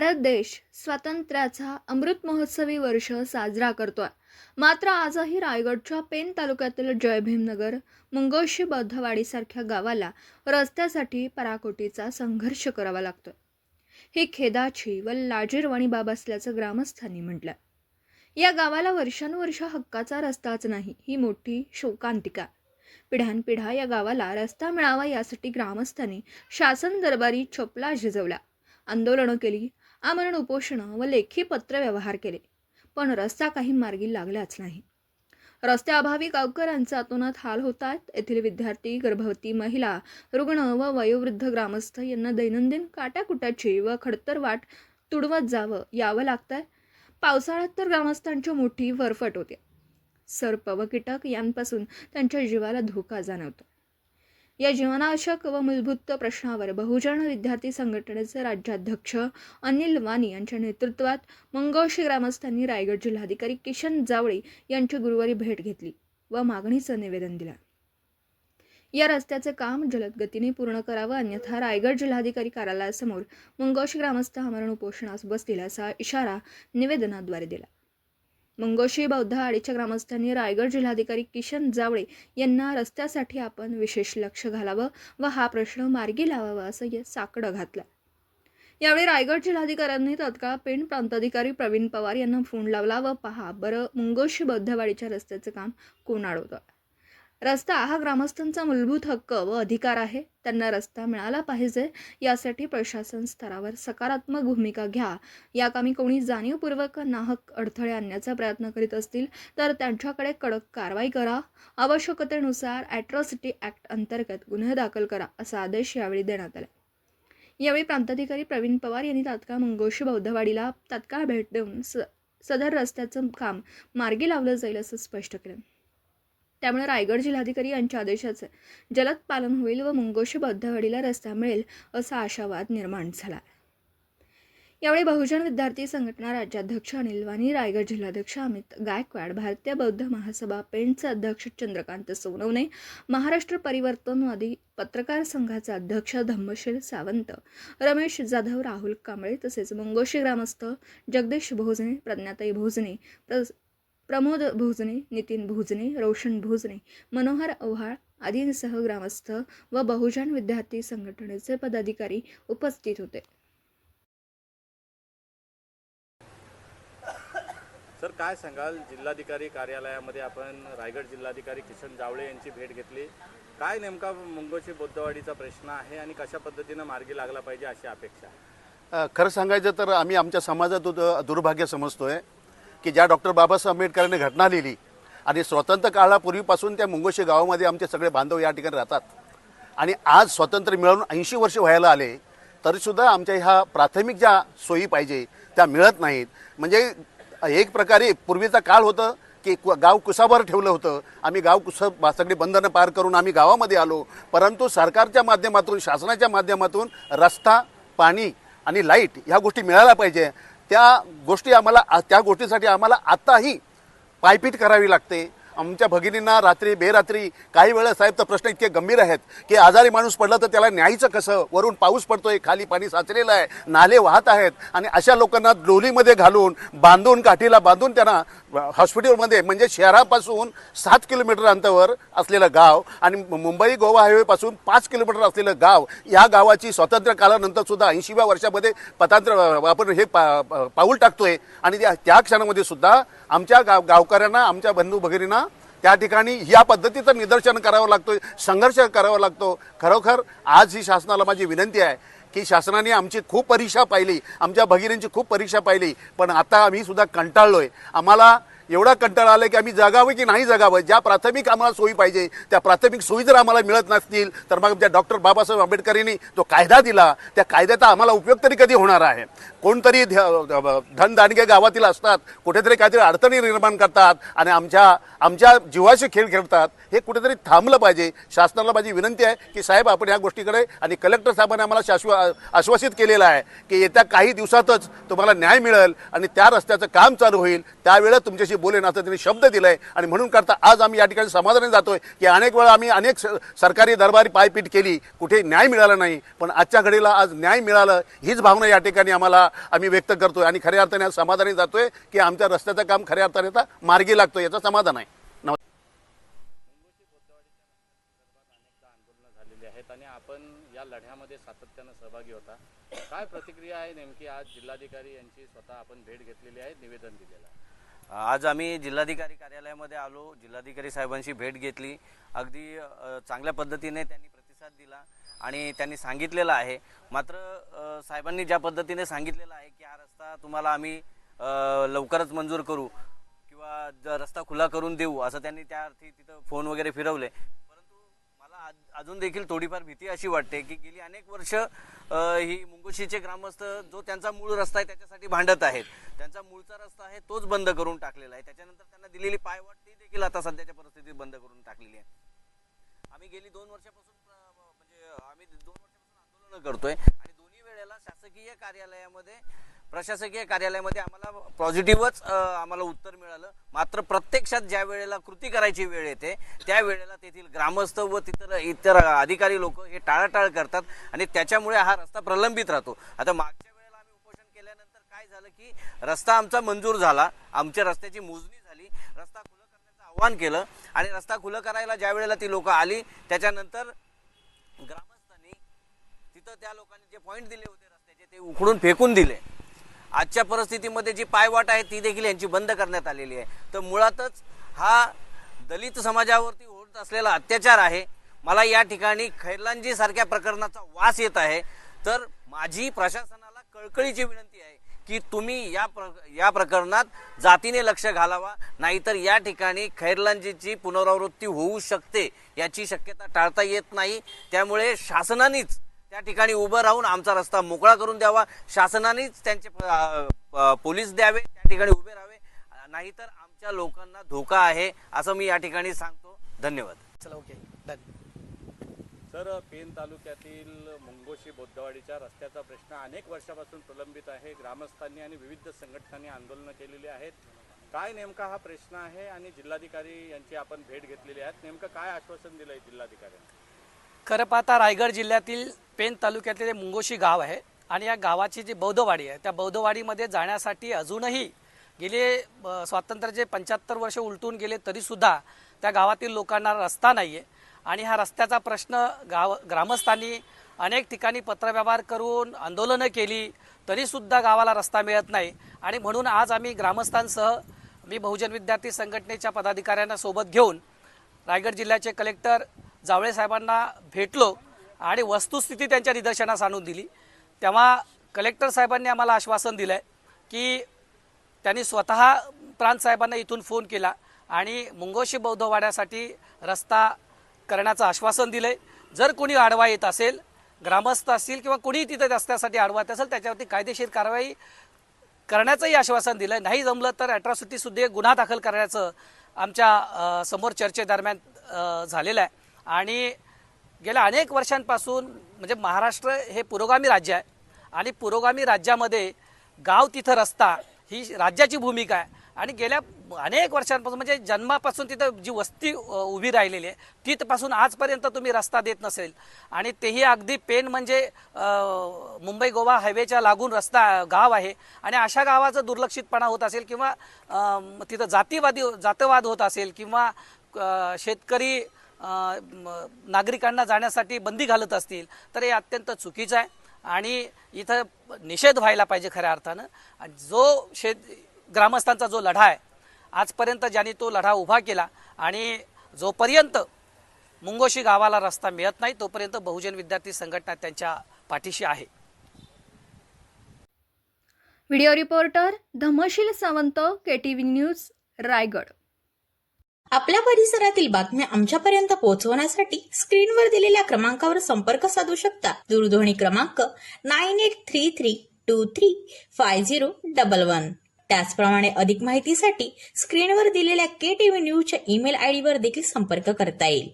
भारत देश स्वातंत्र्याचा अमृत महोत्सवी वर्ष साजरा करतोय. मात्र आजही रायगडच्या पेण तालुक्यातील जय भीमनगर, मुंगोशी बौद्धवाडीसारख्या गावाला रस्त्यासाठी पराकोटीचा संघर्ष करावा लागतोय. ही खेदाची व लाजीरवाणी बाब असल्याचं ग्रामस्थांनी म्हटलं. या गावाला वर्षानुवर्ष हक्काचा रस्ताच नाही, ही मोठी शोकांतिका. पिढ्यानपिढ्या या गावाला रस्ता मिळावा यासाठी ग्रामस्थांनी शासन दरबारी चपला झिजवल्या, आंदोलनं केली, आमरण उपोषणं व लेखी पत्रव्यवहार केले, पण रस्ता काही मार्गी लागलाच नाही. रस्त्याअभावी गावकऱ्यांचे अतोनात हाल होत आहेत. येथील विद्यार्थी, गर्भवती महिला, रुग्ण व वयोवृद्ध ग्रामस्थ यांना दैनंदिन काट्याकुट्याची व खडतर वाट तुडवत यावं लागतंय. पावसाळ्यात तर ग्रामस्थांची मोठी वरफट होते. सर्प व कीटक यांपासून त्यांच्या जीवाला धोका जाणवतो. या जीवनावश्यक व मूलभूत प्रश्नावर बहुजन विद्यार्थी संघटनेचे राज्याध्यक्ष अनिल वाणी यांच्या नेतृत्वात मंगोशी ग्रामस्थांनी रायगड जिल्हाधिकारी किशन जावळे यांची गुरुवारी भेट घेतली व मागणीचं निवेदन दिलं. या रस्त्याचे काम जलद गतीने पूर्ण करावं, अन्यथा रायगड जिल्हाधिकारी कार्यालयासमोर मंगोशी ग्रामस्थ आमरण उपोषणास बसतील असा इशारा निवेदनाद्वारे दिला. मंगोशी बौद्धवाडीच्या ग्रामस्थांनी रायगड जिल्हाधिकारी किशन जावळे यांना रस्त्यासाठी आपण विशेष लक्ष घालावं व हा प्रश्न मार्गी लावावा असं साकडं घातलं. यावेळी रायगड जिल्हाधिकाऱ्यांनी तत्काळ पेण प्रांताधिकारी प्रवीण पवार यांना फोन लावला व पहा बरं, मंगोशी बौद्धवाडीच्या रस्त्याचं काम कोण अडवतं. रस्ता हा ग्रामस्थांचा मूलभूत हक्क व अधिकार आहे. त्यांना रस्ता मिळाला पाहिजे, यासाठी प्रशासन स्तरावर सकारात्मक भूमिका घ्या. या कामी कोणी जाणीवपूर्वक नाहक अडथळे आणण्याचा प्रयत्न करीत असतील तर त्यांच्याकडे कडक कारवाई करा. आवश्यकतेनुसार ॲट्रॉसिटी ॲक्ट अंतर्गत गुन्हे दाखल करा असा आदेश यावेळी देण्यात आला. यावेळी प्रांताधिकारी प्रवीण पवार यांनी तात्काळ मंगोशी बौद्धवाडीला तात्काळ भेट देऊन सदर रस्त्याचं काम मार्गी लावलं जाईल असं स्पष्ट केलं. त्यामुळे रायगड जिल्हाधिकारी यांच्या आदेशाचे जलद पालन होईल व मंगोशी बौद्धवाडीला रस्ता मिळेल असा आशावाद निर्माण झाला. यावेळी बहुजन विद्यार्थी संघटना राज्याध्यक्ष अनिल वाणी, रायगड जिल्हाध्यक्ष अमित गायकवाड, भारतीय बौद्ध महासभा पेणचे अध्यक्ष चंद्रकांत सोनवणे, महाराष्ट्र परिवर्तनवादी पत्रकार संघाचे अध्यक्ष धम्मशील सावंत, रमेश जाधव, राहुल कांबळे तसेच मंगोशी ग्रामस्थ जगदीश भोजने, प्रज्ञाताई भोजने, प्रमोद भोजने, नितीन भोजने, रोशन भोजने, मनोहर ओव्हाळ आदींसह ग्रामस्थ व बहुजन विद्यार्थी संघटनेचे पदाधिकारी उपस्थित होते. सर, काय सांगाल? जिल्हाधिकारी कार्यालयामध्ये आपण रायगड जिल्हाधिकारी किशन जावळे यांची भेट घेतली. काय नेमका मंगोशी बौद्धवाडीचा प्रश्न आहे आणि कशा पद्धतीने मार्गी लागला पाहिजे अशी अपेक्षा? खरं सांगायचं तर आम्ही आमच्या समाजात दुर्भाग्य समजतोय की ज्या डॉक्टर बाबासाहेब आंबेडकरांनी घटना लिहिली आणि स्वतंत्र काळापूर्वीपासून त्या मुंगोशी गावामध्ये आमचे सगळे बांधव या ठिकाणी राहतात आणि आज स्वातंत्र्य मिळवून 80 वर्ष व्हायला आले तरीसुद्धा आमच्या ह्या प्राथमिक ज्या सोयी पाहिजे त्या मिळत नाहीत. म्हणजे एक प्रकारे पूर्वीचा काळ होतं की गाव कुसावर ठेवलं होतं. आम्ही गाव सगळी बंधनं पार करून आम्ही गावामध्ये आलो, परंतु सरकारच्या माध्यमातून, शासनाच्या माध्यमातून रस्ता, पाणी आणि लाईट ह्या गोष्टी मिळायला पाहिजे. त्या गोष्टीसाठी आम्हाला आताही पायपीट करावी लागते. आमच्या भगिनींना रात्री बेरात्री काही वेळा साहेब तर प्रश्न इतके गंभीर आहेत की आजारी माणूस पडला तर त्याला न्यायचं कसं? वरून पाऊस पडतोय, खाली पाणी साचलेलं आहे, नाले वाहत आहेत आणि अशा लोकांना डोलीमध्ये घालून बांधून, काठीला बांधून त्यांना हॉस्पिटलमध्ये, म्हणजे शहरापासून 7 किलोमीटर अंतरावर असलेलं गाव आणि मुंबई गोवा हायवेपासून 5 किलोमीटर असलेलं गाव, या गावाची स्वातंत्र्य काळानंतर सुद्धा 80व्या वर्षामध्ये आपण हे पाऊल टाकतोय आणि त्या क्षणामध्ये सुद्धा आमच्या गावकऱ्यांना, आमच्या बंधू भगिनींना त्या ठिकाणी या पद्धतीचं निदर्शन करावं लागतं, संघर्ष करावा लागतो. खरोखर आज ही शासनाला माझी विनंती आहे की शासनाने आमची खूप परीक्षा पाहिली, आमच्या भगिनींची खूप परीक्षा पाहिली, पण आता आम्ही सुद्धा कंटाळलोय. आम्हाला एवढा कंटाळा आला की आम्ही जगावं की नाही जगावं. ज्या प्राथमिक आम्हाला सोयी पाहिजे त्या प्राथमिक सोयी जर आम्हाला मिळत नसतील तर मग त्या डॉक्टर बाबासाहेब आंबेडकरांनी जो कायदा दिला त्या कायद्याचा आम्हाला उपयोग तरी कधी होणार आहे? कोणतरी धनदांडगे गावातील असतात, कुठेतरी काहीतरी अडचणी निर्माण करतात आणि आमच्या जीवाशी खेळ खेळतात. हे कुठेतरी थांबलं पाहिजे. शासनाला माझी विनंती आहे की साहेब, आपण या गोष्टीकडे, आणि कलेक्टर साहेबांनी आम्हाला आश्वासित केलेलं आहे की येत्या काही दिवसातच तुम्हाला न्याय मिळेल आणि त्या रस्त्याचं काम चालू होईल. त्यावेळेस तुमच्याशी बोलेन असं त्यांनी शब्द दिलाय आणि म्हणून करता आज आम्ही या ठिकाणी समाधानी जातोय की अनेक वेळा आम्ही अनेक सरकारी दरबारी पायपीट केली, कुठे न्याय मिळाला नाही, पण आजच्या घडीला आज न्याय मिळालं हीच भावना या ठिकाणी आम्ही व्यक्त करतोय आणि खऱ्या अर्थाने आज समाधानी जातोय की आमच्या रस्त्याचं काम खऱ्या अर्थाने आता मार्गी लागतोय, याचं समाधान आहे. आंदोलनं झालेली आहेत आणि आपण या लढ्यामध्ये सातत्यानं सहभागी होता. काय प्रतिक्रिया आहे नेमकी? आज जिल्हाधिकारी यांची स्वतः आपण भेट घेतलेली आहे, निवेदन दिलेलं आहे. आज आम्ही जिल्हाधिकारी कार्यालयामध्ये आलो, जिल्हाधिकारी साहेबांची भेट घेतली. अगदी चांगल्या पद्धतीने त्यांनी प्रतिसाद दिला आणि त्यांनी सांगितलेलं आहे. मात्र साहेबांनी ज्या पद्धतीने सांगितलेलं आहे की हा रस्ता तुम्हाला आम्ही लवकरच मंजूर करू किंवा रस्ता खुला करून देऊ असं त्यांनी त्या अर्थी तिथं फोन वगैरे फिरवले. परंतु मला अजून देखील थोडीफार भीती अशी वाटते की गेली अनेक वर्ष ही मुंगोशीचे ग्रामस्थ जो त्यांचा मूळ रस्ता आहे त्याच्यासाठी भांडत आहेत. त्यांचा मूळचा रस्ता आहे तोच बंद करून टाकलेला आहे. त्याच्यानंतर त्यांना दिलेली पायवाट ती देखील आता सध्याच्या परिस्थितीत बंद करून टाकलेली आहे. आम्ही गेली 2 वर्षापासून आंदोलन करतोय आणि दोन्ही वेळेला प्रशासकीय कार्यालयामध्ये आम्हाला पॉझिटिव्हच आम्हाला उत्तर मिळालं. मात्र प्रत्यक्षात ज्या वेळेला कृती करायची वेळ येते त्या वेळेला तेथील ग्रामस्थ व इतर अधिकारी लोक हे टाळाटाळ करतात आणि त्याच्यामुळे हा रस्ता प्रलंबित राहतो. आता मागच्या वेळेला आम्ही उपोषण केल्यानंतर काय झालं की रस्ता आमचा मंजूर झाला, आमच्या रस्त्याची मोजणी झाली, रस्ता खुला करण्याचं आवाहन केलं आणि रस्ता खुला करायला ज्या वेळेला ती लोक आली त्याच्यानंतर ग्रामस्थांनी तिथं त्या लोकांनी जे पॉईंट दिले होते रस्त्याचे ते उखडून फेकून दिले. आजच्या परिस्थितीमध्ये जी पायवाट आहे ती देखील यांची बंद करण्यात आलेली आहे. तर मुळातच हा दलित समाजावरती होत असलेला अत्याचार आहे. मला या ठिकाणी खैरलांजी सारख्या प्रकरणाचा वास येत आहे. तर माझी प्रशासनाला कळकळीची विनंती आहे की तुम्ही या प्रकरणात जातीने लक्ष घालावा, नाहीतर या ठिकाणी खैरलांजीची पुनरावृत्ती होऊ शकते याची शक्यता टाळता येत नाही. त्यामुळे शासनानेच त्या ठिकाणी उभं राहून आमचा रस्ता मोकळा करून द्यावा, शासनानेच त्यांचे पोलीस द्यावे, त्या ठिकाणी उभे राहावे, नाहीतर आमच्या लोकांना धोका आहे असं मी या ठिकाणी सांगतो. धन्यवाद. चला, ओके, डन. सर, पेन तालुक्यातील मुंगोशी बोद्धवाडीच्या रस्त्याचा प्रश्न अनेक वर्षापासून प्रलंबित आहे. ग्रामस्थांनी आणि विविध संघटनांनी आंदोलनं केलेली आहेत. काय नेमका हा प्रश्न आहे आणि जिल्हाधिकारी यांची आपण भेट घेतलेली आहे, नेमकं काय आश्वासन दिलंय जिल्हाधिकाऱ्यांनी? खरं पाहता रायगड जिल्ह्यातील पेन तालुक्यातील मुंगोशी गाव आहे आणि या गावाची जी बौद्धवाडी आहे त्या बौद्धवाडीमध्ये जाण्यासाठी अजूनही गेले स्वातंत्र्याचे 75 वर्ष उलटून गेले तरीसुद्धा त्या गावातील लोकांना रस्ता नाही आहे. आणि हा रस्त्याचा प्रश्न ग्रामस्थांनी अनेक ठिकाणी पत्रव्यवहार करून आंदोलनं केली तरीसुद्धा गावाला रस्ता मिळत नाही. आणि म्हणून आज आम्ही ग्रामस्थांसह मी बहुजन विद्यार्थी संघटनेच्या पदाधिकाऱ्यांना सोबत घेऊन रायगड जिल्ह्याचे कलेक्टर जावळे साहेबांना भेटलो आणि वस्तुस्थिती त्यांच्या निदर्शनास आणून दिली. तेव्हा कलेक्टर साहेबांनी आम्हाला आश्वासन दिलं आहे की त्यांनी स्वतः प्रांत साहेबांना इथून फोन केला आणि मुंगोशी बौद्धवाड्यासाठी रस्ता करण्याचं आश्वासन दिलं आहे. जर कोणी आडवा येत असेल, ग्रामस्थ असतील किंवा कोणी तिथे रस्त्यासाठी आडवा येत असेल त्याच्यावरती कायदेशीर कारवाई करण्याचंही आश्वासन दिलं आहे. नाही जमलं तर अॅट्रॉसिटीसुद्धा गुन्हा दाखल करण्याचं आमच्या समोर चर्चेदरम्यान झालेलं आहे. आणि गेल्या अनेक वर्षांपासून म्हणजे महाराष्ट्र हे पुरोगामी राज्य आहे आणि पुरोगामी राज्यामध्ये गाव तिथं रस्ता ही राज्याची भूमिका आहे. आणि गेल्या अनेक वर्षांपासून म्हणजे जन्मापासून तिथं जी वस्ती उभी राहिलेली आहे तिथपासून आजपर्यंत तुम्ही रस्ता देत नसेल आणि तेही अगदी पेन म्हणजे मुंबई गोवा हायवेच्या लागून रस्ता गाव आहे आणि अशा गावाचं दुर्लक्षितपणा होत असेल किंवा तिथं जातवाद होत असेल किंवा शेतकरी नागरिकांना जाण्यासाठी बंदी घालत असतील तर हे अत्यंत चुकीचं आहे आणि इथं निषेध व्हायला पाहिजे खऱ्या अर्थानं. जो ग्रामस्थांचा जो लढा आहे आजपर्यंत ज्यांनी तो लढा उभा केला आणि जोपर्यंत मुंगोशी गावाला रस्ता मिळत नाही तोपर्यंत बहुजन विद्यार्थी संघटना त्यांच्या पाठीशी आहे. Video reporter Dhamsheel Sawant, KTV news, Raigad. आपल्या परिसरातील बातम्या आमच्यापर्यंत पोहोचवण्यासाठी स्क्रीनवर दिलेल्या क्रमांकावर संपर्क साधू शकता. दूरध्वनी क्रमांक 9833235011. त्याचप्रमाणे अधिक माहितीसाठी स्क्रीनवर दिलेल्या KTV न्यूजच्या ईमेल आयडीवर देखील संपर्क करता येईल.